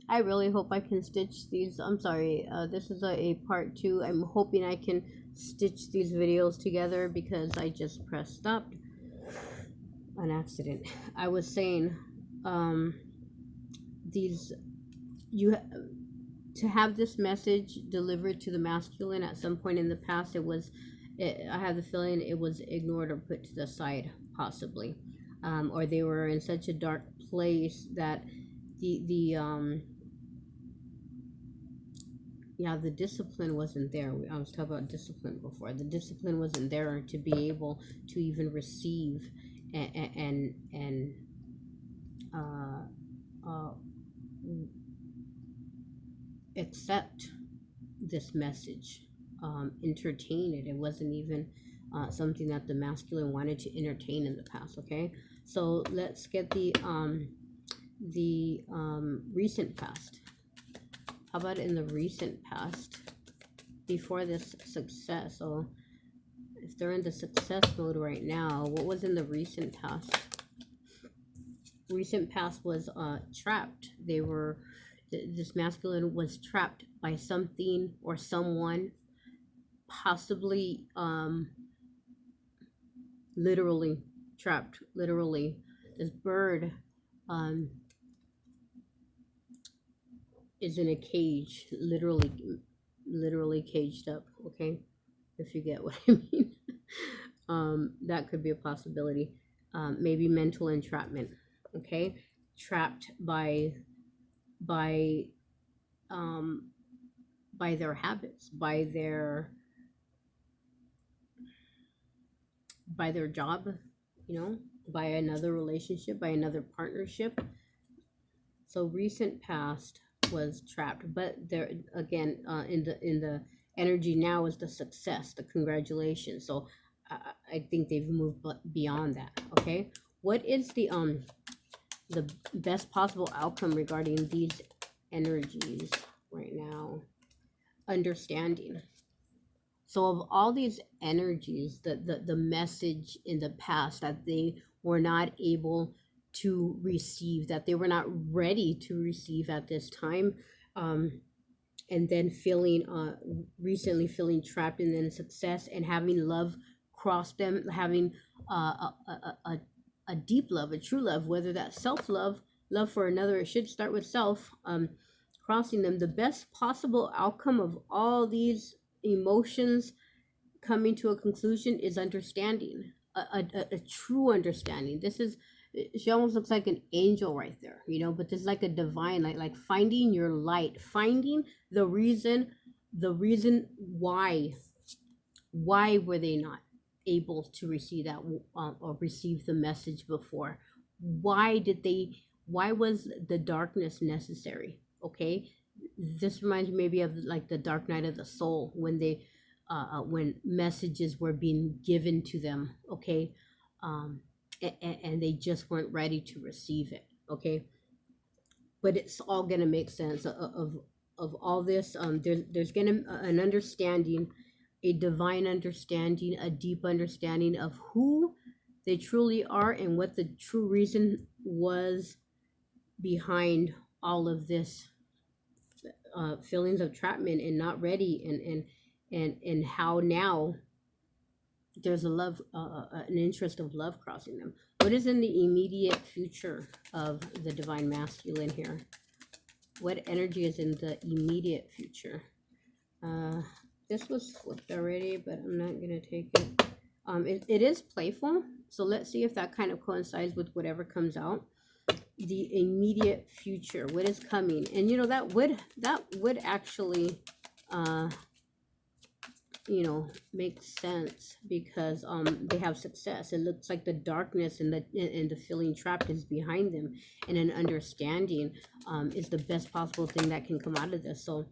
I really hope I can stitch these. I'm sorry, this is a part 2. I'm hoping I can stitch these videos together because I just pressed stop on accident. I was saying, um, these, you, to have this message delivered to the masculine at some point in the past, I have the feeling it was ignored or put to the side, possibly. Or they were in such a dark place that the yeah, the discipline wasn't there. I was talking about discipline before. The discipline wasn't there to be able to even receive and uh, uh, accept this message, entertain it. It wasn't even something that the masculine wanted to entertain in the past. Okay, so let's get the recent past. How about in the recent past before this success? So if they're in the success mode right now, what was in the recent past? Recent past was trapped. They were, this masculine was trapped by something or someone, possibly literally trapped. Literally, this bird is in a cage, literally caged up. Okay, if you get what I mean. That could be a possibility. Maybe mental entrapment. Okay, trapped by um by their habits, by their job, you know, by another relationship, by another partnership. So recent past was trapped, but there again, in the energy now is the success, the congratulations. So I think they've moved beyond that. Okay, what is the best possible outcome regarding these energies right now? Understanding. So of all these energies, the message in the past that they were not able to receive, that they were not ready to receive at this time, and then feeling recently feeling trapped in the success and having love cross them, having a deep love, a true love, whether that's self-love, love for another, it should start with self, crossing them. The best possible outcome of all these emotions coming to a conclusion is understanding, a true understanding. This is, she almost looks like an angel right there, you know, but there's like a divine, like finding your light, finding the reason why were they not able to receive that, or receive the message before? Why was the darkness necessary? Okay, this reminds me maybe of like the dark night of the soul, when messages were being given to them. Okay, and they just weren't ready to receive it. Okay, but it's all gonna make sense of all this. There's gonna an understanding, a divine understanding, a deep understanding of who they truly are and what the true reason was behind all of this, feelings of entrapment and not ready, and how now there's a love, an interest of love crossing them. What is in the immediate future of the divine masculine here? What energy is in the immediate future? This was flipped already, but I'm not gonna take it. It is playful, so let's see if that kind of coincides with whatever comes out. The immediate future, what is coming? And you know, that would actually you know, make sense, because they have success. It looks like the darkness and the feeling trapped is behind them, and an understanding is the best possible thing that can come out of this. So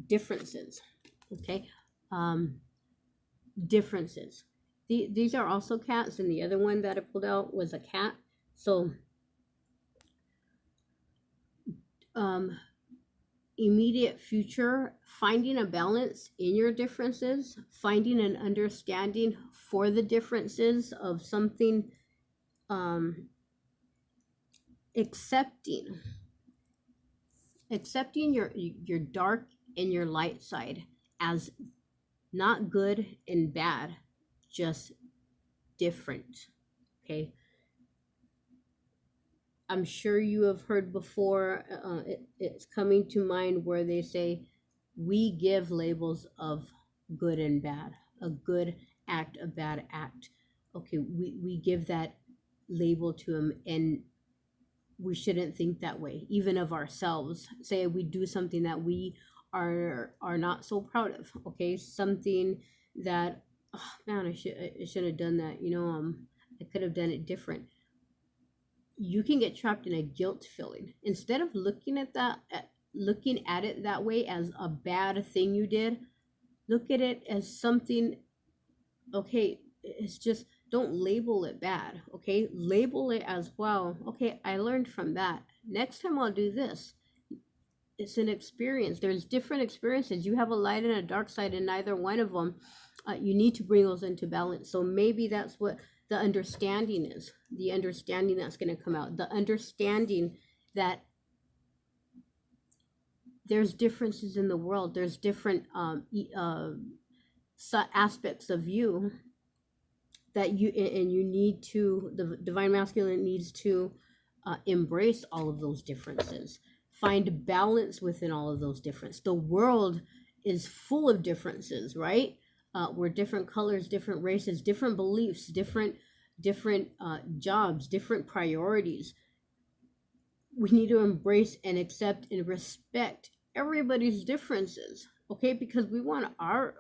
differences. Okay, differences. These are also cats, and the other one that I pulled out was a cat. So immediate future, finding a balance in your differences, finding an understanding for the differences of something, accepting accepting your dark and your light side as not good and bad, just different. Okay, I'm sure you have heard before, it's coming to mind where they say we give labels of good and bad, a good act, a bad act. Okay, we give that label to them, and we shouldn't think that way, even of ourselves. Say we do something that we are not so proud of. Okay, something that, oh man, I should have done that. I could have done it different. You can get trapped in a guilt feeling instead of looking at it that way as a bad thing you did. Look at it as something. Okay, it's just, don't label it bad. Okay, label it as, well, okay, I learned from that, next time I'll do this. It's an experience. There's different experiences. You have a light and a dark side, and neither one of them, you need to bring those into balance. So maybe that's what the understanding is, the understanding that's going to come out, the understanding that there's differences in the world, there's different aspects of you that you need to, the divine masculine needs to embrace all of those differences, find balance within all of those differences. The world is full of differences, right? We're different colors, different races, different beliefs, different jobs, different priorities. We need to embrace and accept and respect everybody's differences, okay? Because we want our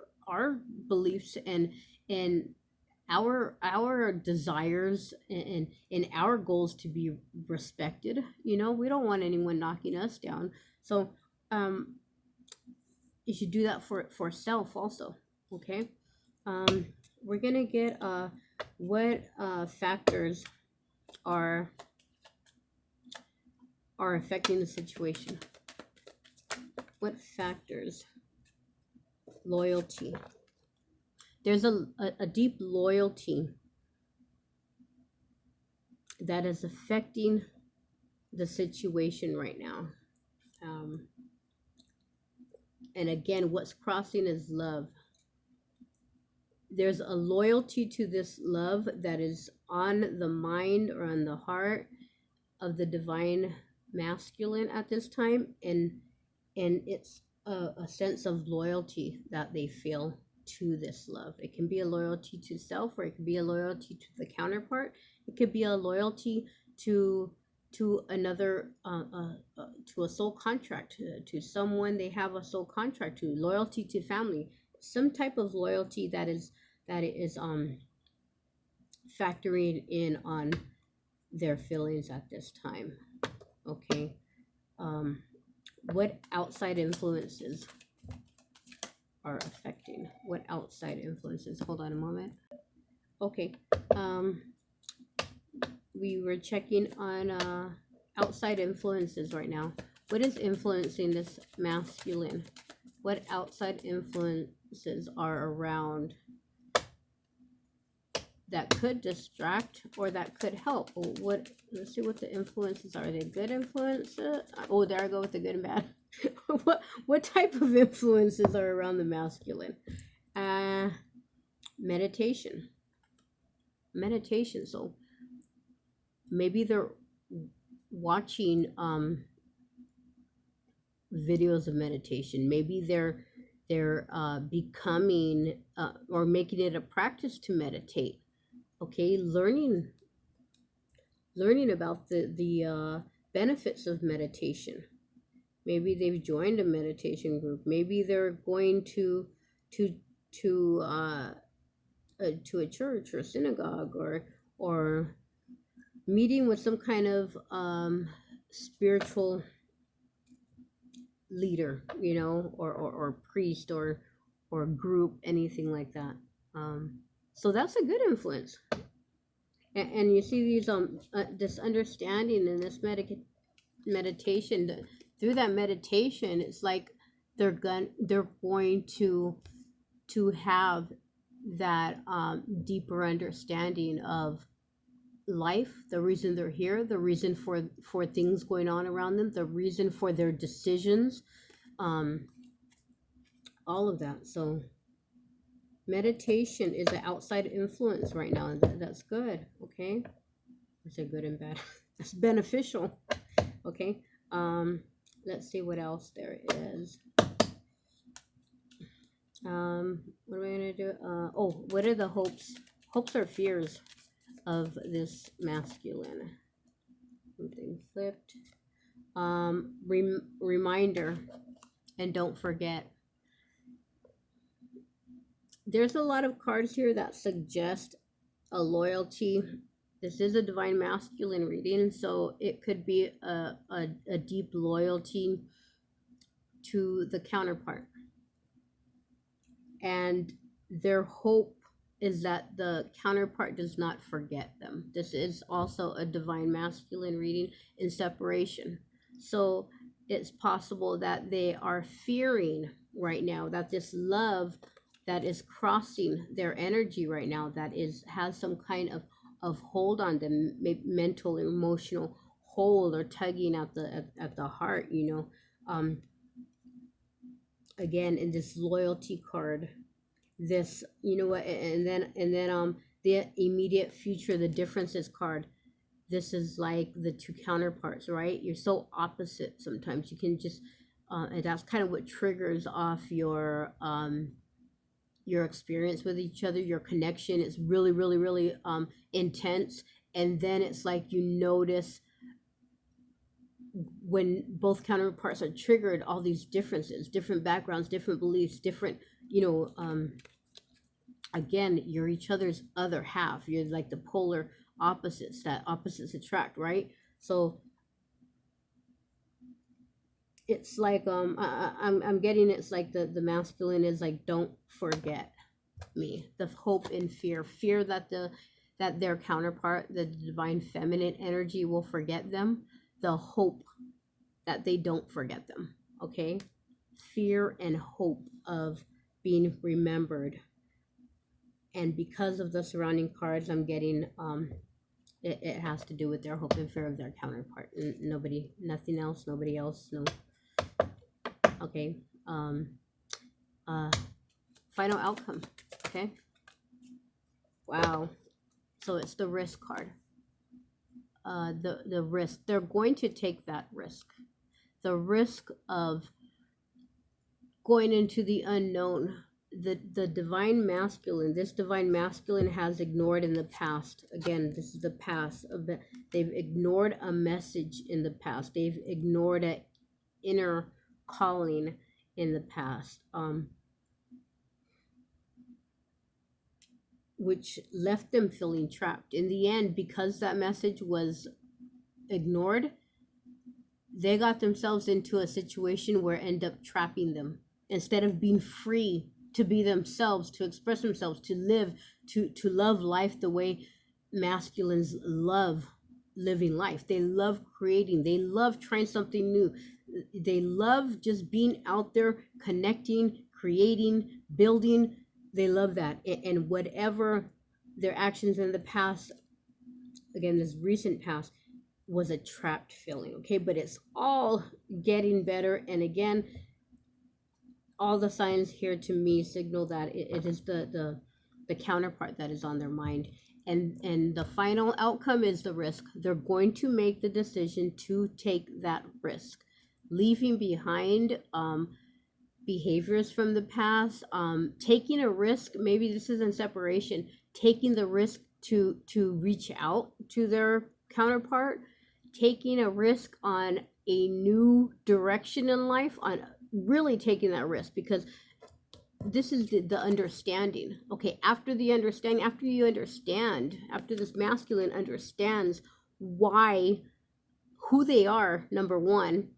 beliefs and our desires and our goals to be respected. We don't want anyone knocking us down. So you should do that for self also. Okay, we're gonna get what factors are affecting the situation. What factors? Loyalty. There's a deep loyalty that is affecting the situation right now. And again, what's crossing is love. There's a loyalty to this love that is on the mind or on the heart of the divine masculine at this time, and it's a sense of loyalty that they feel to this love. It can be a loyalty to self, or it could be a loyalty to the counterpart. It could be a loyalty to another, to a soul contract, to someone they have a soul contract to. Loyalty to family, some type of loyalty that is factoring in on their feelings at this time. Okay, what outside influences are affecting? What outside influences? Hold on a moment. Okay, we were checking on outside influences right now. What is influencing this masculine? What outside influences are around that could distract or that could help? Let's see what the influences are. Are they good influences? Oh, there I go with the good and bad. what type of influences are around the masculine? Meditation. So maybe they're watching videos of meditation. Maybe they're becoming or making it a practice to meditate. Okay, learning about the benefits of meditation. Maybe they've joined a meditation group. Maybe they're going to a church or a synagogue, or meeting with some kind of spiritual leader, or priest or group, anything like that. So that's a good influence. And you see these this understanding and this meditation. Through that meditation, it's like they're going to have that deeper understanding of life, the reason they're here, the reason for things going on around them, the reason for their decisions, um, all of that. So meditation is an outside influence right now, and that's good. Okay, I say good and bad. That's beneficial. Okay. Let's see what else there is. What am I gonna do? Oh, what are the hopes or fears of this masculine? Something flipped. Reminder, and don't forget. There's a lot of cards here that suggest a loyalty. This is a divine masculine reading, so it could be a deep loyalty to the counterpart. And their hope is that the counterpart does not forget them. This is also a divine masculine reading in separation. So it's possible that they are fearing right now that this love that is crossing their energy right now, that has some kind of hold on them, maybe mental, emotional hold, or tugging at the heart, again, in this loyalty card, this, and then the immediate future, the differences card. This is like the two counterparts, right? You're so opposite sometimes. You can just and that's kind of what triggers off your experience with each other, your connection. It's really, really, really intense. And then it's like you notice when both counterparts are triggered, all these differences, different backgrounds, different beliefs, different, again, you're each other's other half. You're like the polar opposites, that opposites attract, right? So it's like I'm getting, it's like the masculine is like, don't forget me. The hope and fear that their counterpart, the divine feminine energy, will forget them. The hope that they don't forget them. Okay, fear and hope of being remembered. And because of the surrounding cards, I'm getting it has to do with their hope and fear of their counterpart. Nobody, nothing else, nobody else, no. Okay. Final outcome. Okay. Wow. So it's the risk card. The risk. They're going to take that risk. The risk of going into the unknown. The divine masculine. This divine masculine has ignored in the past. Again, this is the past. They've ignored a message in the past. They've ignored an inner calling in the past, which left them feeling trapped. In the end, because that message was ignored, they got themselves into a situation where end up trapping them. Instead of being free to be themselves, to express themselves, to live, to love life the way masculines love living life. They love creating. They love trying something new. They love just being out there, connecting, creating, building. They love that. And whatever their actions in the past, again, this recent past, was a trapped feeling. Okay, but it's all getting better. And again, all the signs here to me signal that it is the counterpart that is on their mind. And the final outcome is the risk. They're going to make the decision to take that risk, leaving behind behaviors from the past, taking a risk. Maybe this is in separation, taking the risk to reach out to their counterpart, taking a risk on a new direction in life, on really taking that risk, because this is the understanding. Okay, after the understanding, after you understand, after this masculine understands why, who they are, number one,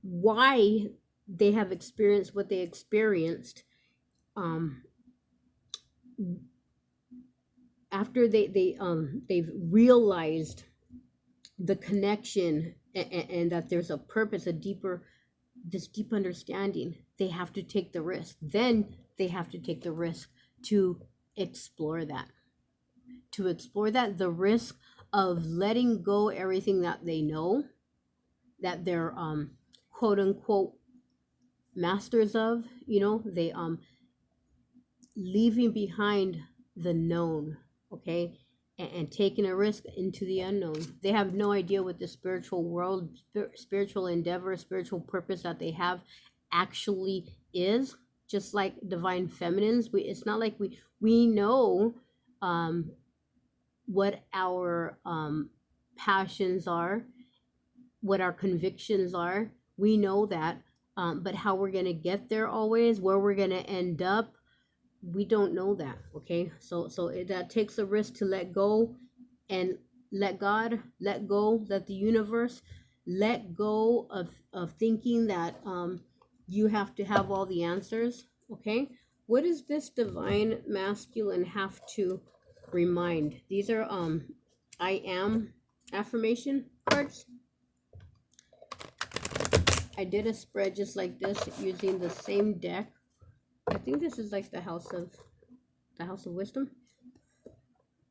why they have experienced what they experienced, after they've realized the connection, and that there's a purpose, this deep understanding, they have to take the risk. Then they have to take the risk to explore that, to explore that, the risk of letting go everything that they know, that they're quote unquote masters of, they leaving behind the known, okay, and taking a risk into the unknown. They have no idea what the spiritual world, spiritual endeavor, spiritual purpose that they have actually is. Just like divine feminines, it's not like we know what our passions are, what our convictions are. We know that, but how we're going to get there, always where we're going to end up, we don't know that. Okay, that takes a risk to let go, and let God, let go, let the universe, let go of thinking that you have to have all the answers. Okay, what does this divine masculine have to remind? These are I am affirmation cards. I did a spread just like this using the same deck. I think this is like the house of wisdom.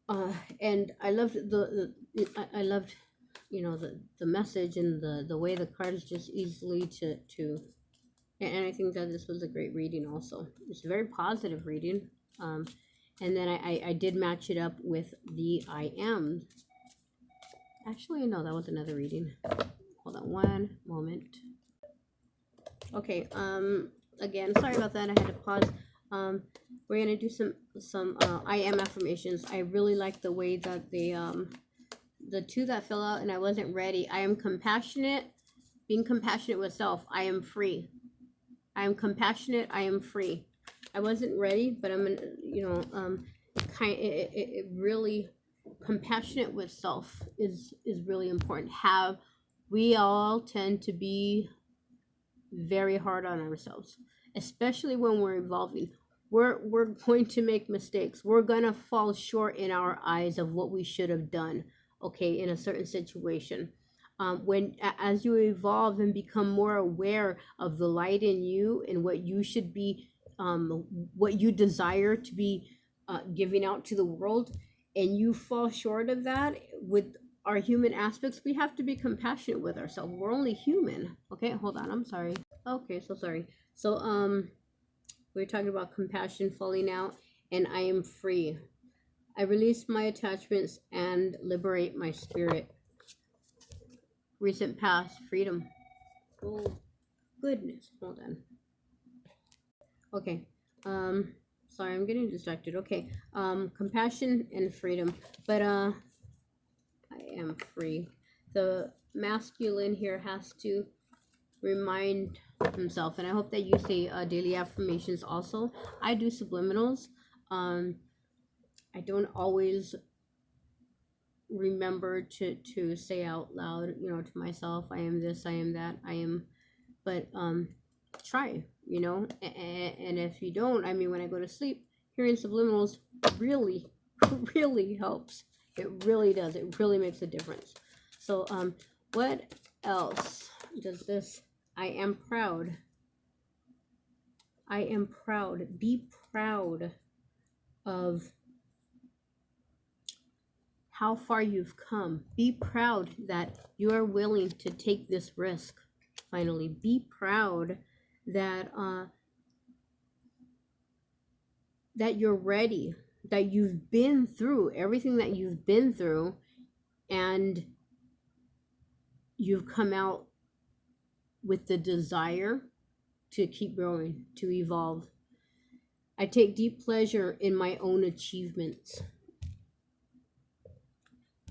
And I loved I loved, the message, and the way the cards just easily to and I think that this was a great reading also. It's a very positive reading. And then I did match it up with the I am. Actually, no, that was another reading. Hold on one moment. Okay, again, sorry about that. I had to pause. We're gonna do some I am affirmations. I really like the way that they the two that fill out, and I wasn't ready. I am compassionate, being compassionate with self. I am free. I am compassionate. I am free. I wasn't ready, but I'm gonna, it really, compassionate with self is really important. We all tend to be very hard on ourselves, especially when we're evolving. We're going to make mistakes. We're gonna fall short in our eyes of what we should have done, okay, in a certain situation. As you evolve and become more aware of the light in you and what you should be, what you desire to be giving out to the world, and you fall short of that with our human aspects, we have to be compassionate with ourselves. We're only human. Okay, hold on, I'm sorry. Okay, so sorry. So we're talking about compassion falling out, and I am free. I release my attachments and liberate my spirit. Recent past, freedom. Oh goodness, hold on. Okay, sorry, I'm getting distracted. Okay, compassion and freedom. But I am free. The masculine here has to remind himself, and I hope that you say daily affirmations also. I do subliminals. I don't always remember to say out loud, to myself, I am this, I am that, I am, but try, and if you don't, I mean, when I go to sleep, hearing subliminals really really helps. It really does. It really makes a difference. So what else does this? I am proud. I am proud. Be proud of how far you've come. Be proud that you are willing to take this risk. Finally, be proud that that you're ready, that you've been through everything that you've been through, and you've come out with the desire to keep growing, to evolve. I take deep pleasure in my own achievements.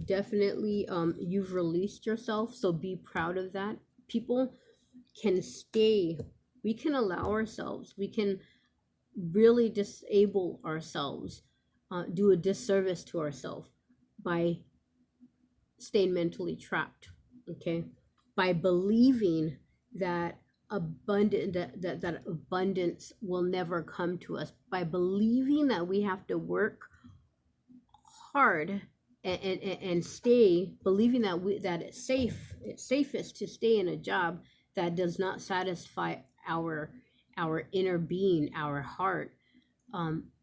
Definitely, you've released yourself, so be proud of that. People can stay. We can allow ourselves. We can really disable ourselves, do a disservice to ourselves by staying mentally trapped. Okay, by believing that that abundance will never come to us, by believing that we have to work hard and stay, believing that it's safest to stay in a job that does not satisfy our inner being, our heart,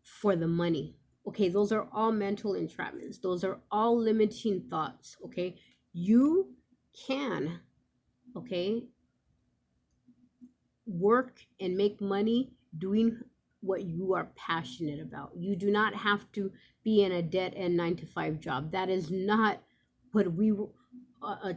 for the money. Okay, those are all mental entrapments. Those are all limiting thoughts. Okay, you can, okay, work and make money doing what you are passionate about. You do not have to be in a dead end 9 to 5 job. That is not what we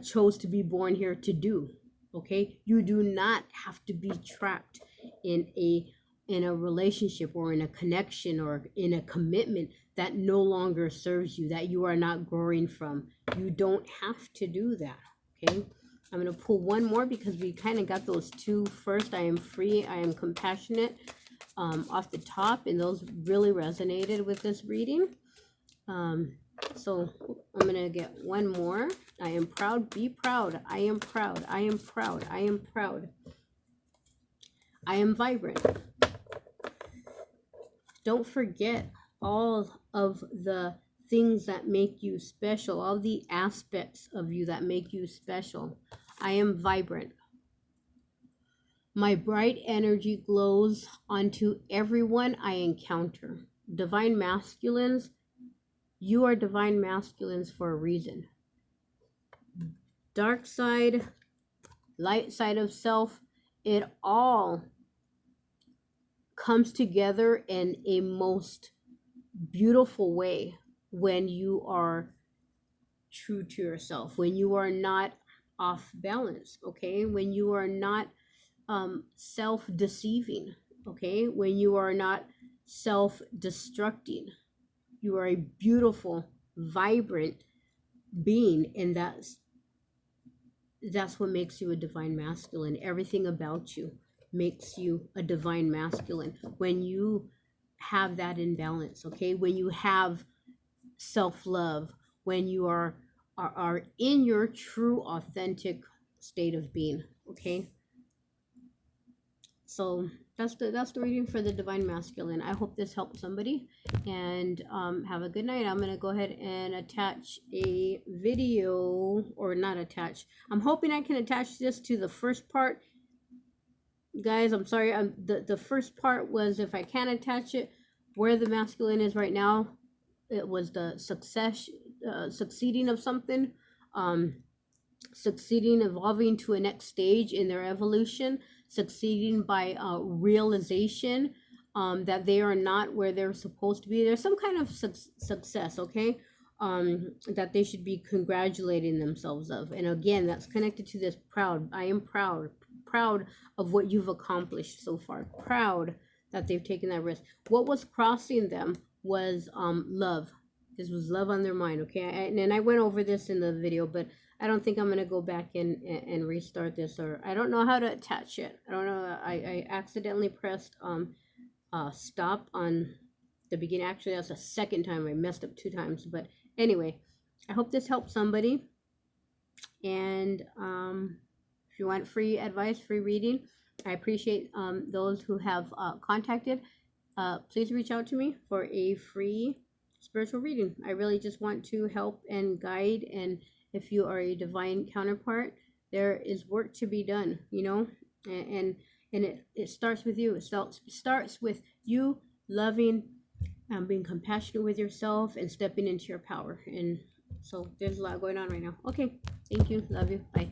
chose to be born here to do. Okay, you do not have to be trapped in a relationship or in a connection or in a commitment that no longer serves you, that you are not growing from. You don't have to do that. Okay, I'm going to pull one more because we kind of got those two first. I am free, I am compassionate, off the top, and those really resonated with this reading. So I'm going to get one more. I am proud, be proud. I am proud, I am proud, I am proud. I am vibrant. Don't forget all of the things that make you special, all the aspects of you that make you special. I am vibrant. My bright energy glows onto everyone I encounter. Divine masculines, you are divine masculines for a reason. Dark side, light side of self, it all comes together in a most beautiful way when you are true to yourself, when you are not off balance, okay? When you are not self-deceiving, okay? When you are not self-destructing. You are a beautiful, vibrant being, and that's what makes you a divine masculine. Everything about you makes you a divine masculine when you have that in balance, okay? When you have self-love, when you are in your true authentic state of being, okay? So that's the reading for the divine masculine. I hope this helps somebody, and have a good night. I'm gonna go ahead and attach a video, or not attach. I'm hoping I can attach this to the first part, guys. I'm sorry. The first part was, if I can attach it, where the masculine is right now. It was the succeeding of something, succeeding, evolving to a next stage in their evolution, succeeding by realization that they are not where they're supposed to be. There's some kind of success, okay, that they should be congratulating themselves of. And again, that's connected to this proud. I am proud of what you've accomplished so far, proud that they've taken that risk. What was crossing them was love. This was love on their mind, okay? And I went over this in the video, but I don't think I'm going to go back and restart this, or I don't know how to attach it. I don't know. I accidentally pressed stop on the beginning. Actually, that's the second time. I messed up 2 times. But anyway, I hope this helps somebody. And if you want free advice, free reading, I appreciate those who have contacted. Please reach out to me for a free spiritual reading. I really just want to help and guide, and if you are a divine counterpart, there is work to be done, you know, and it starts with you. It starts with you loving, being compassionate with yourself, and stepping into your power. And so there's a lot going on right now. Okay, thank you, love you, bye.